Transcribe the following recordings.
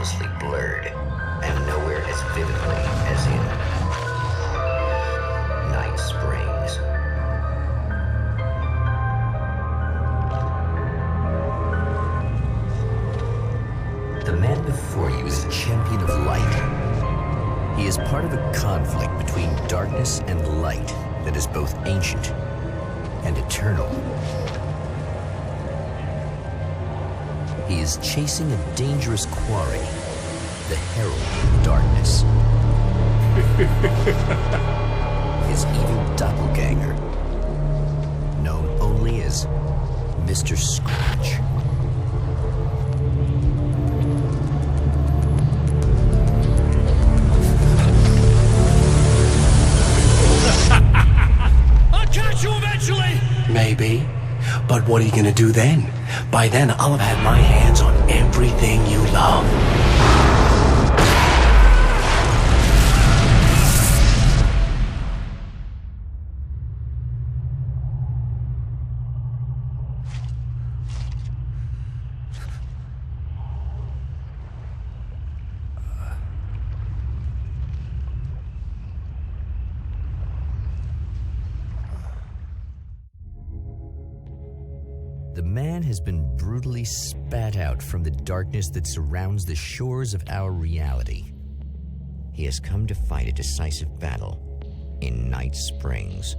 meticulously blurred, and nowhere as vividly as in Night Springs. The man before you is a champion of light. He is part of a conflict between darkness and light that is both ancient and eternal. He is chasing a dangerous quarry, the Herald of Darkness. His evil doppelganger, known only as Mr. Scratch. I'll catch you eventually! Maybe. But what are you gonna do then? By then, I'll have had my hands on everything you love. The man has been brutally spat out from the darkness that surrounds the shores of our reality. He has come to fight a decisive battle in Night Springs.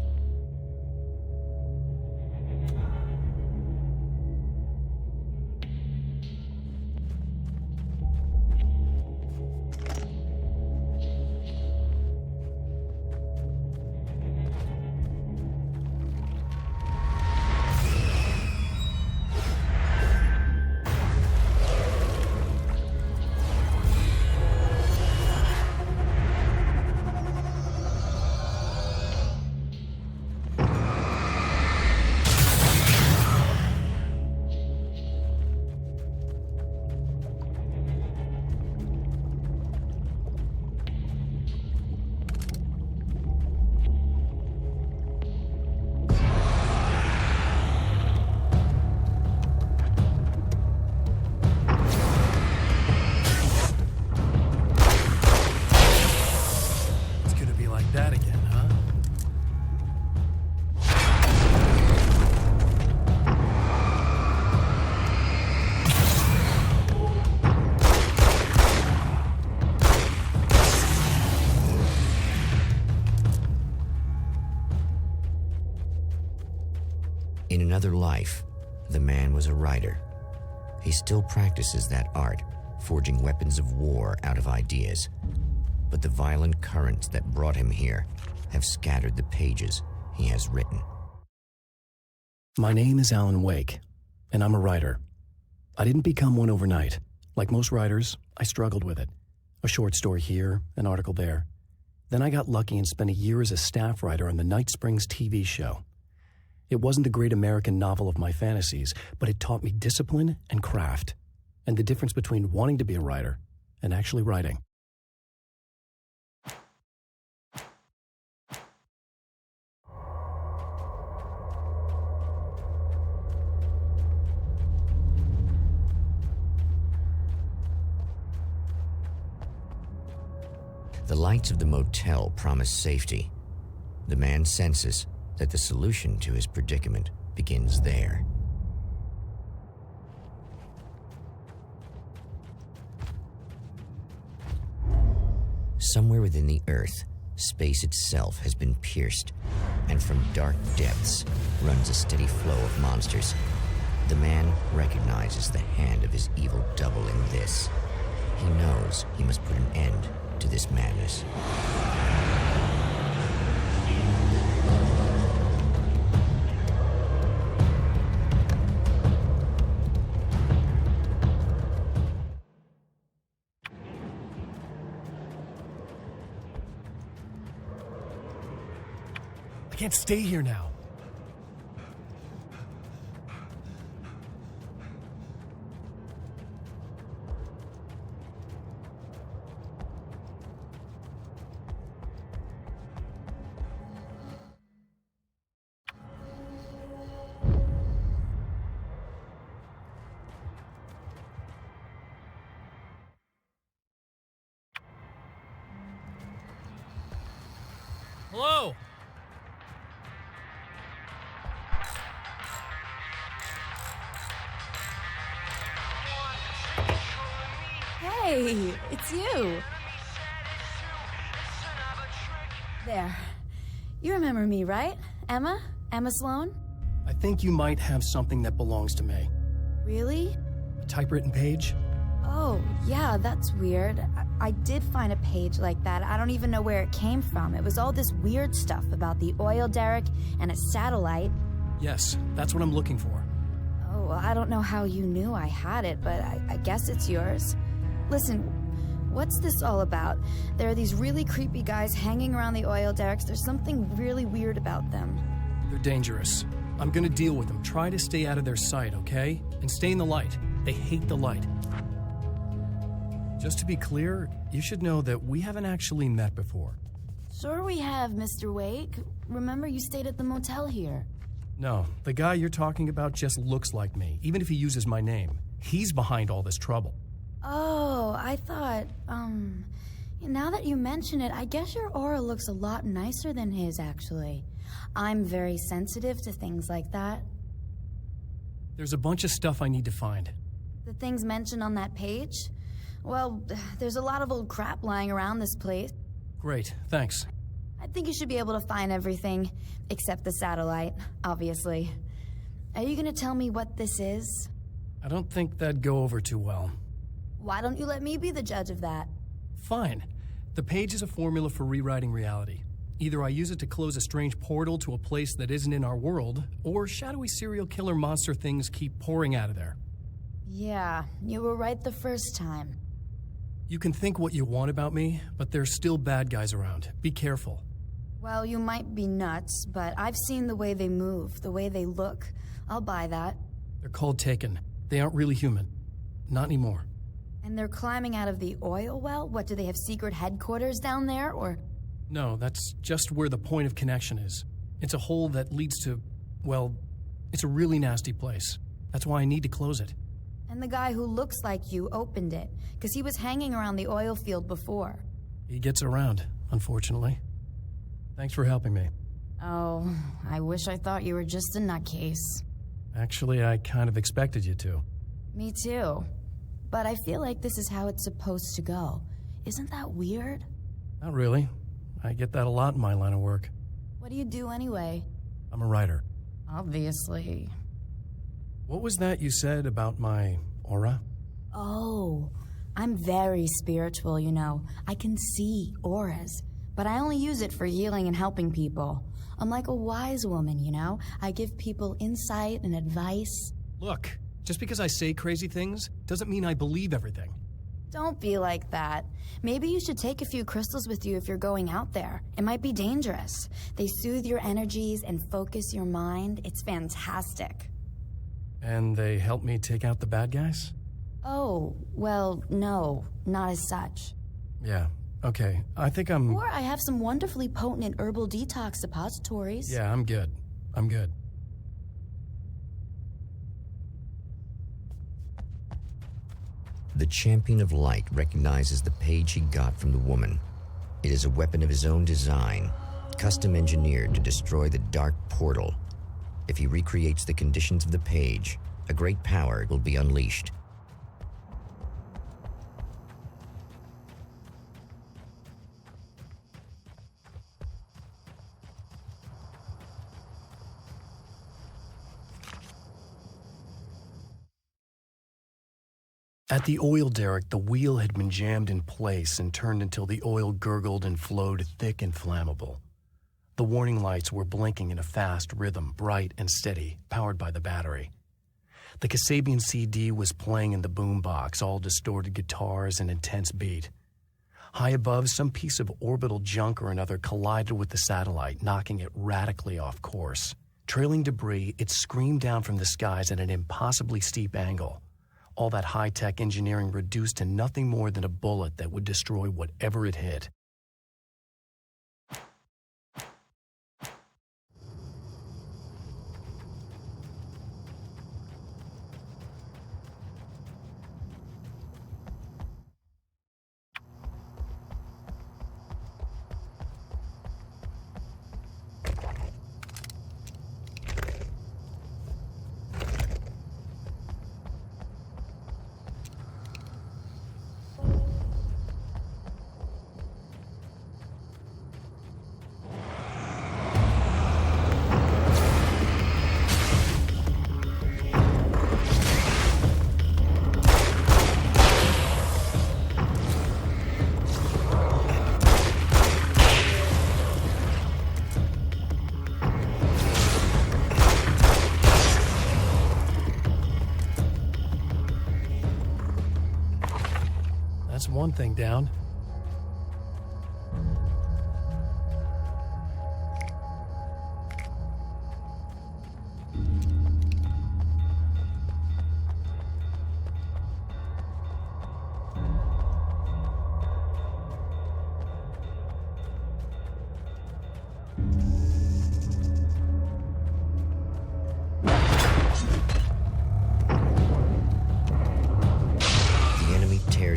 That again, huh? In another life, the man was a writer. He still practices that art, forging weapons of war out of ideas. But the violent currents that brought him here have scattered the pages he has written. My name is Alan Wake, and I'm a writer. I didn't become one overnight. Like most writers, I struggled with it. A short story here, an article there. Then I got lucky and spent a year as a staff writer on the Night Springs TV show. It wasn't the great American novel of my fantasies, but it taught me discipline and craft, and the difference between wanting to be a writer and actually writing. The lights of the motel promise safety. The man senses that the solution to his predicament begins there. Somewhere within the earth, space itself has been pierced, and from dark depths runs a steady flow of monsters. The man recognizes the hand of his evil double in this. He knows he must put an end to this madness. I can't stay here now. Hello? Hey, it's you. There. You remember me, right? Emma? Emma Sloan? I think you might have something that belongs to me. Really? A typewritten page? Oh, yeah, that's weird. I did find a page like that. I don't even know where it came from. It was all this weird stuff about the oil derrick and a satellite. Yes, that's what I'm looking for. Oh, I don't know how you knew I had it, but I guess it's yours. Listen, what's this all about? There are these really creepy guys hanging around the oil derricks. There's something really weird about them. They're dangerous. I'm gonna deal with them. Try to stay out of their sight, okay? And stay in the light. They hate the light. Just to be clear, you should know that we haven't actually met before. Sure we have, Mr. Wake. Remember you stayed at the motel here. No, the guy you're talking about just looks like me, even if he uses my name. He's behind all this trouble. Oh, I thought, now that you mention it, I guess your aura looks a lot nicer than his, actually. I'm very sensitive to things like that. There's a bunch of stuff I need to find. The things mentioned on that page? Well, there's a lot of old crap lying around this place. Great, thanks. I think you should be able to find everything, except the satellite, obviously. Are you gonna tell me what this is? I don't think that'd go over too well. Why don't you let me be the judge of that? Fine. The page is a formula for rewriting reality. Either I use it to close a strange portal to a place that isn't in our world, or shadowy serial killer monster things keep pouring out of there. Yeah, you were right the first time. You can think what you want about me, but there's still bad guys around. Be careful. Well, you might be nuts, but I've seen the way they move, the way they look. I'll buy that. They're called Taken. They aren't really human. Not anymore. And they're climbing out of the oil well? What, do they have secret headquarters down there, or...? No, that's just where the point of connection is. It's a hole that leads to, well, it's a really nasty place. That's why I need to close it. And the guy who looks like you opened it, because he was hanging around the oil field before. He gets around, unfortunately. Thanks for helping me. Oh, I wish I thought you were just a nutcase. Actually, I kind of expected you to. Me too. But I feel like this is how it's supposed to go. Isn't that weird? Not really. I get that a lot in my line of work. What do you do anyway? I'm a writer. Obviously. What was that you said about my aura? Oh, I'm very spiritual, you know. I can see auras, but I only use it for healing and helping people. I'm like a wise woman, you know? I give people insight and advice. Look, just because I say crazy things doesn't mean I believe everything. Don't be like that. Maybe you should take a few crystals with you if you're going out there. It might be dangerous. They soothe your energies and focus your mind. It's fantastic. And they help me take out the bad guys? Oh, well, no, not as such. Yeah, okay. I think I'm... Or I have some wonderfully potent herbal detox suppositories. Yeah, I'm good. I'm good. The Champion of Light recognizes the page he got from the woman. It is a weapon of his own design, custom engineered to destroy the dark portal. If he recreates the conditions of the page, a great power will be unleashed. At the oil derrick, the wheel had been jammed in place and turned until the oil gurgled and flowed thick and flammable. The warning lights were blinking in a fast rhythm, bright and steady, powered by the battery. The Kasabian CD was playing in the boombox, all distorted guitars and intense beat. High above, some piece of orbital junk or another collided with the satellite, knocking it radically off course. Trailing debris, it screamed down from the skies at an impossibly steep angle. All that high-tech engineering reduced to nothing more than a bullet that would destroy whatever it hit. That's one thing down.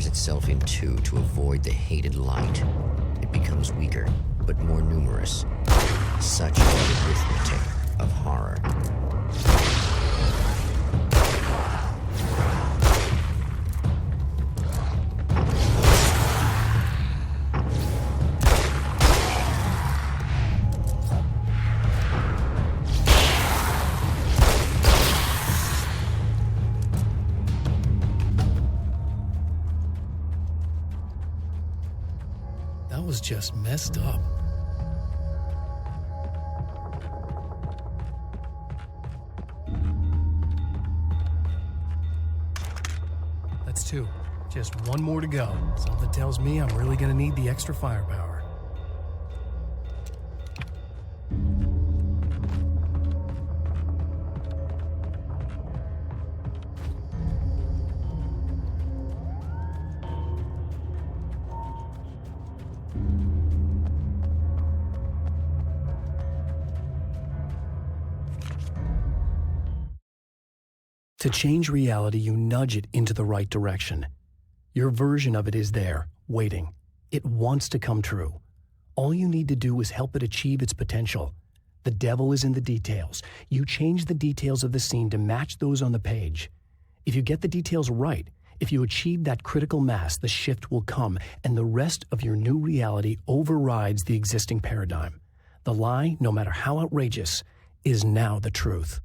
Itself in two to avoid the hated light. It becomes weaker, but more numerous. Such is the arithmetic of horror. That was just messed up. That's two. Just one more to go. Something tells me I'm really gonna need the extra firepower. To change reality, you nudge it into the right direction. Your version of it is there, waiting. It wants to come true. All you need to do is help it achieve its potential. The devil is in the details. You change the details of the scene to match those on the page. If you get the details right, if you achieve that critical mass, the shift will come, and the rest of your new reality overrides the existing paradigm. The lie, no matter how outrageous, is now the truth.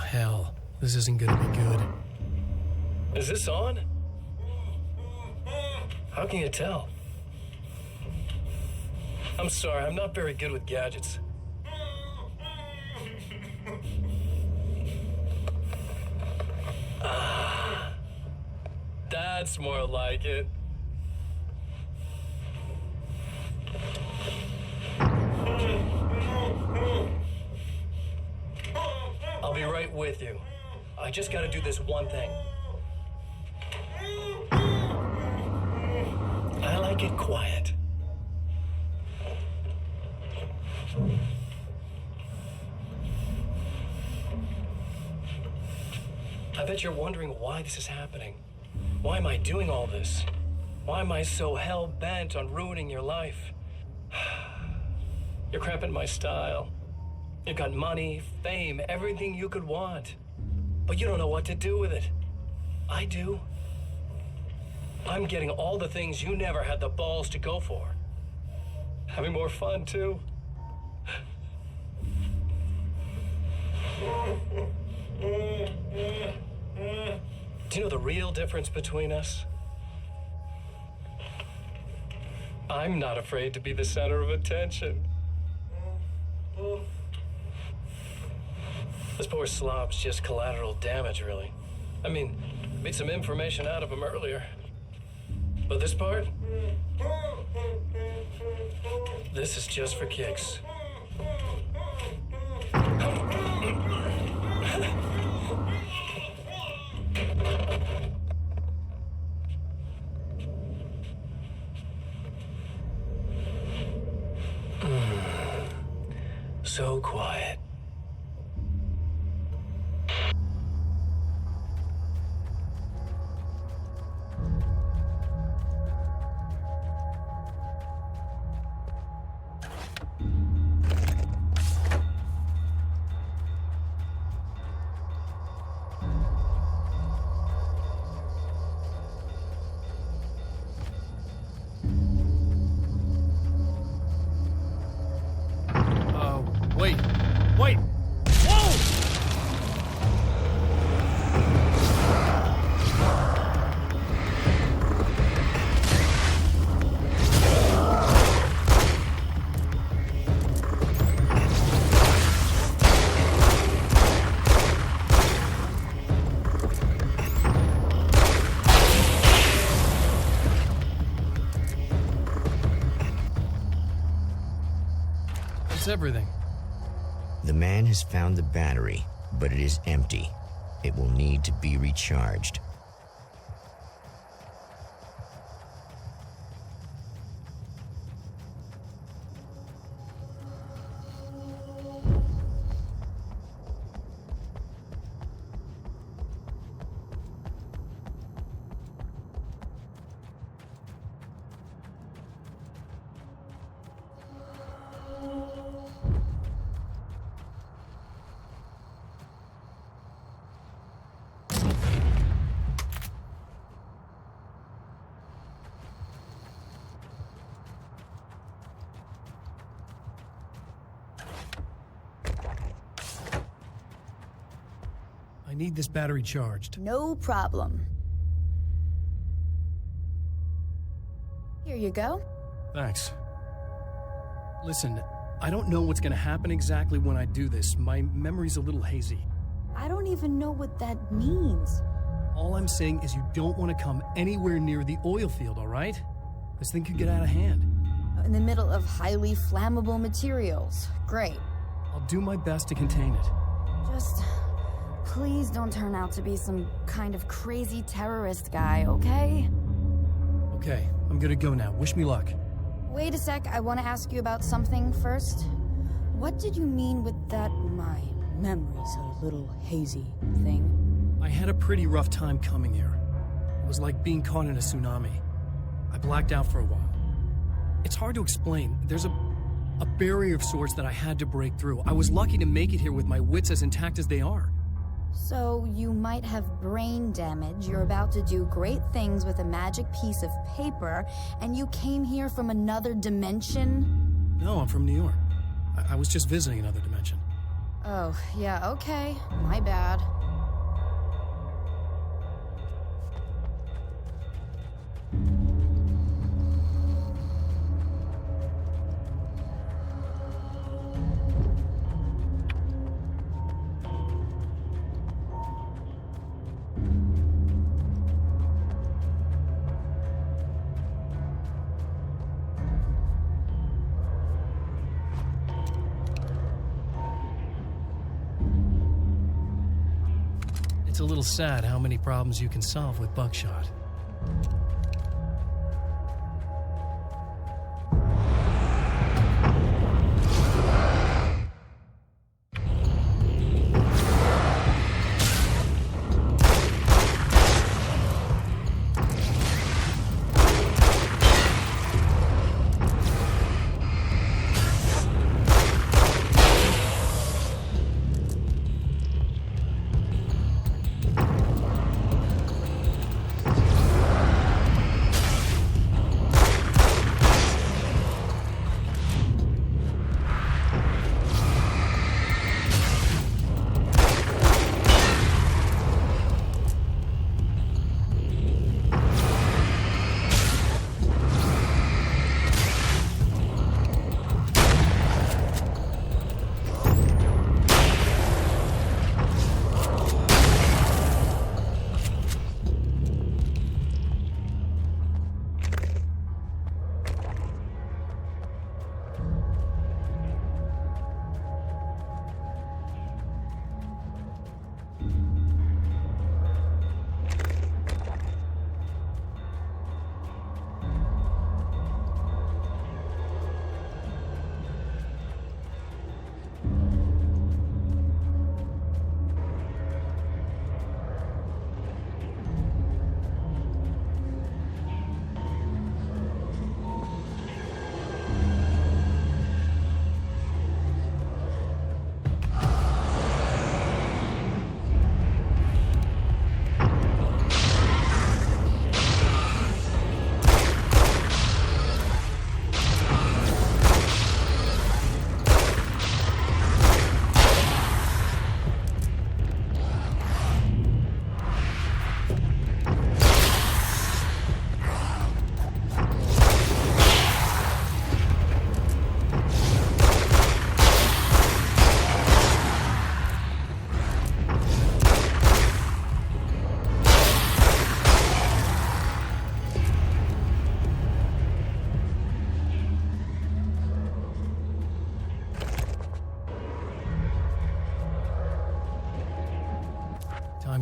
Hell, this isn't gonna be good. Is this on? How can you tell? I'm sorry, I'm not very good with gadgets. That's more like it. I'll be right with you. I just gotta do this one thing. I like it quiet. I bet you're wondering why this is happening. Why am I doing all this? Why am I so hell-bent on ruining your life? You're cramping my style. You've got money, fame, everything you could want. But you don't know what to do with it. I do. I'm getting all the things you never had the balls to go for. Having more fun, too. Do you know the real difference between us? I'm not afraid to be the center of attention. This poor slob's just collateral damage, really. I mean, made some information out of him earlier. But this part? This is just for kicks. So quiet. Wait! Whoa! That's everything. The man has found the battery, but it is empty. It will need to be recharged. I need this battery charged. No problem. Here you go. Thanks. Listen, I don't know what's gonna happen exactly when I do this. My memory's a little hazy. I don't even know what that means. All I'm saying is you don't want to come anywhere near the oil field, all right? This thing could get out of hand. In the middle of highly flammable materials. Great. I'll do my best to contain it. Just please don't turn out to be some kind of crazy terrorist guy, okay? Okay, I'm gonna go now. Wish me luck. Wait a sec, I want to ask you about something first. What did you mean with that my memory's a little hazy thing? I had a pretty rough time coming here. It was like being caught in a tsunami. I blacked out for a while. It's hard to explain. There's a barrier of sorts that I had to break through. I was lucky to make it here with my wits as intact as they are. So you might have brain damage, you're about to do great things with a magic piece of paper, and you came here from another dimension? No, I'm from New York. I was just visiting another dimension. Oh, yeah, okay. My bad. It's a little sad how many problems you can solve with buckshot.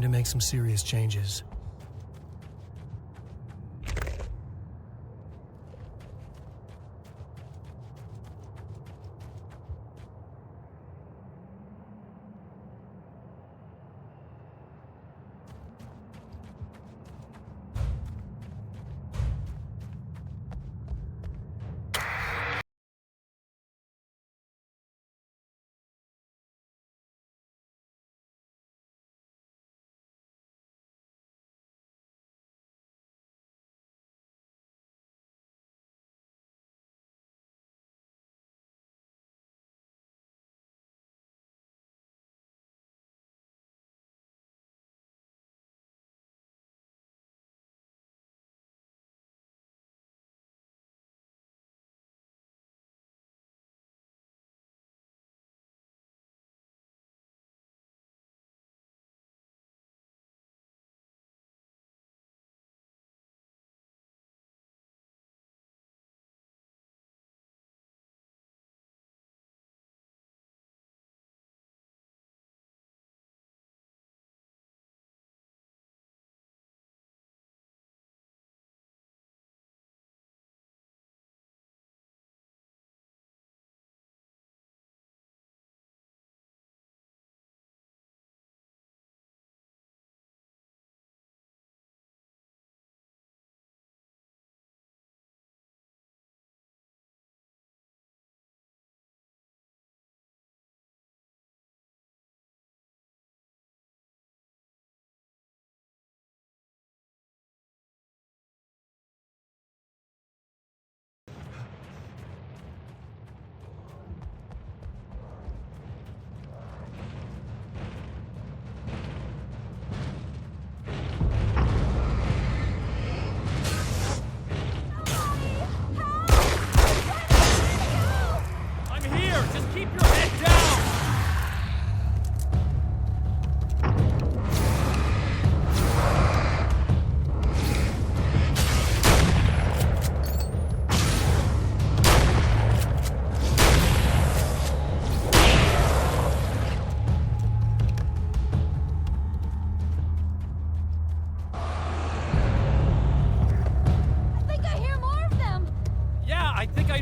to make some serious changes.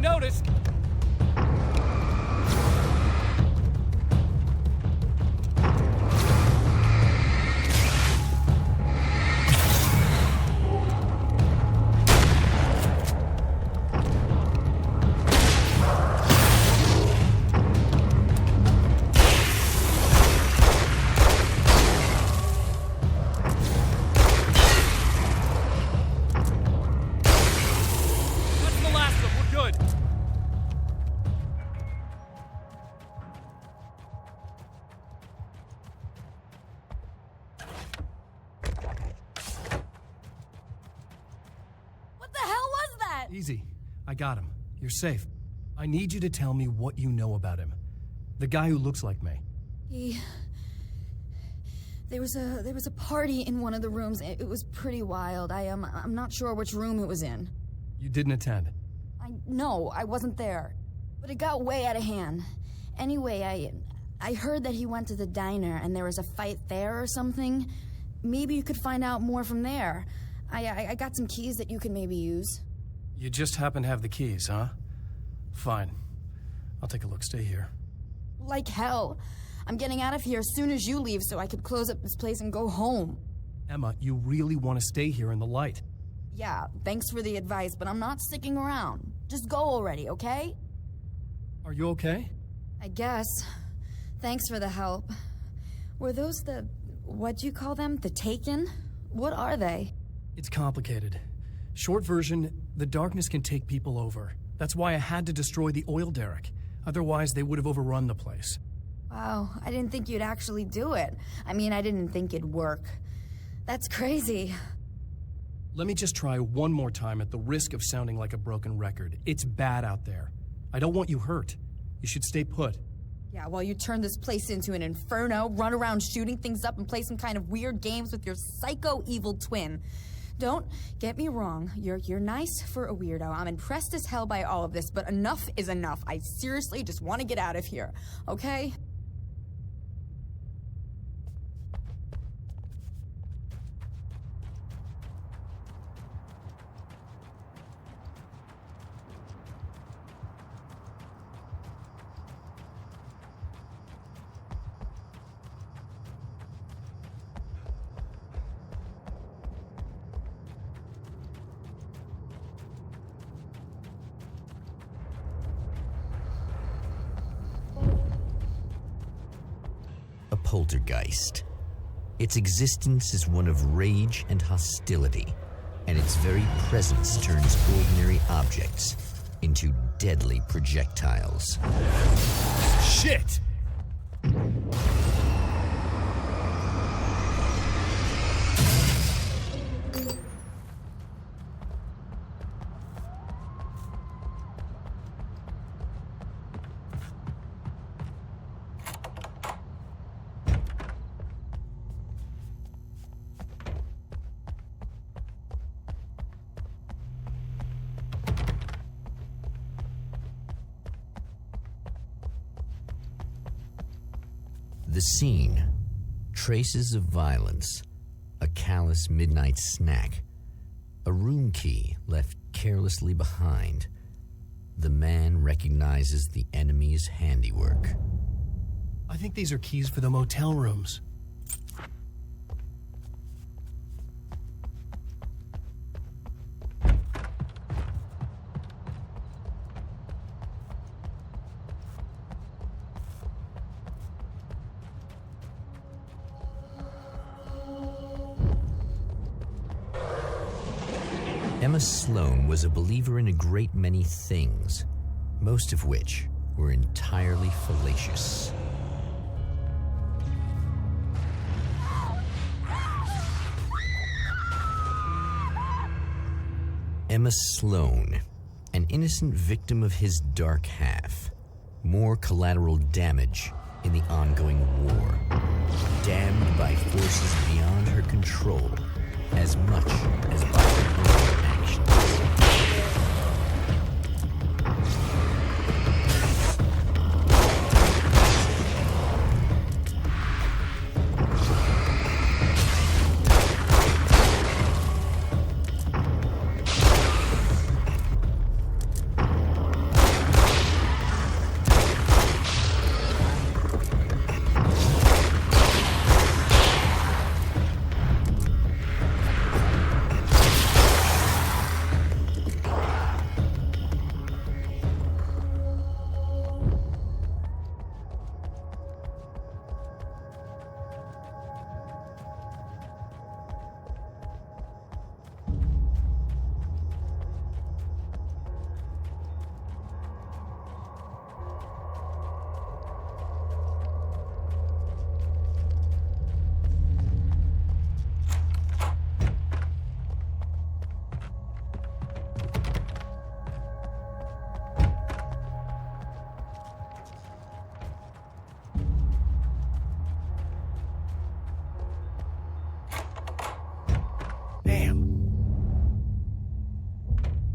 noticed. Easy. I got him. You're safe. I need you to tell me what you know about him. The guy who looks like me. There was a party in one of the rooms. It was pretty wild. I'm not sure which room it was in. You didn't attend? No, I wasn't there. But it got way out of hand. Anyway, I heard that he went to the diner and there was a fight there or something. Maybe you could find out more from there. I got some keys that you could maybe use. You just happen to have the keys, huh? Fine. I'll take a look. Stay here. Like hell. I'm getting out of here as soon as you leave so I could close up this place and go home. Emma, you really want to stay here in the light? Yeah, thanks for the advice, but I'm not sticking around. Just go already, okay? Are you okay? I guess. Thanks for the help. Were those what'd you call them? The Taken? What are they? It's complicated. Short version, the darkness can take people over. That's why I had to destroy the oil derrick. Otherwise, they would have overrun the place. Wow, I didn't think you'd actually do it. I mean, I didn't think it'd work. That's crazy. Let me just try one more time at the risk of sounding like a broken record. It's bad out there. I don't want you hurt. You should stay put. Yeah, while you turn this place into an inferno, run around shooting things up and play some kind of weird games with your psycho evil twin. Don't get me wrong, you're nice for a weirdo. I'm impressed as hell by all of this, but enough is enough. I seriously just want to get out of here, okay? 'Cause I don't want you hurt. You should stay put. Let me just try one more time at the risk of sounding like a broken record. It's bad out there. I don't want you hurt. You should stay put. Yeah, while you turn this place into an inferno, run around shooting things up and play some kind of weird games with your psycho evil twin. Don't get me wrong, you're nice for a weirdo. I'm impressed as hell by all of this, but enough is enough. I seriously just want to get out of here, okay? poltergeist. Its existence is one of rage and hostility, and its very presence turns ordinary objects into deadly projectiles. Shit! The scene, traces of violence, a callous midnight snack, a room key left carelessly behind. The man recognizes the enemy's handiwork. I think these are keys for the motel rooms. Emma Sloan was a believer in a great many things, most of which were entirely fallacious. Emma Sloan, an innocent victim of his dark half. More collateral damage in the ongoing war. Damned by forces beyond her control, as much as by her own actions.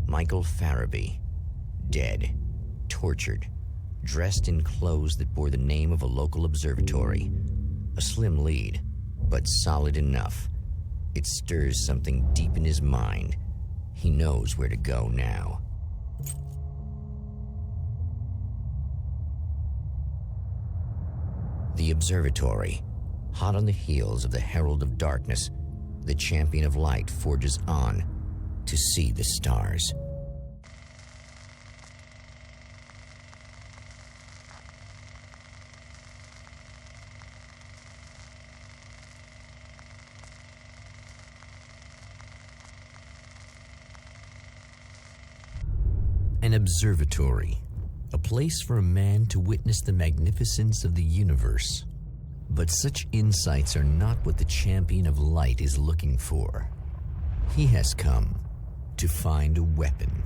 Michael Farabee, dead, tortured, dressed in clothes that bore the name of a local observatory. A slim lead, but solid enough. It stirs something deep in his mind. He knows where to go now. The observatory, hot on the heels of the Herald of Darkness, the champion of light forges on to see the stars. An observatory, a place for a man to witness the magnificence of the universe. But such insights are not what the champion of light is looking for. He has come to find a weapon.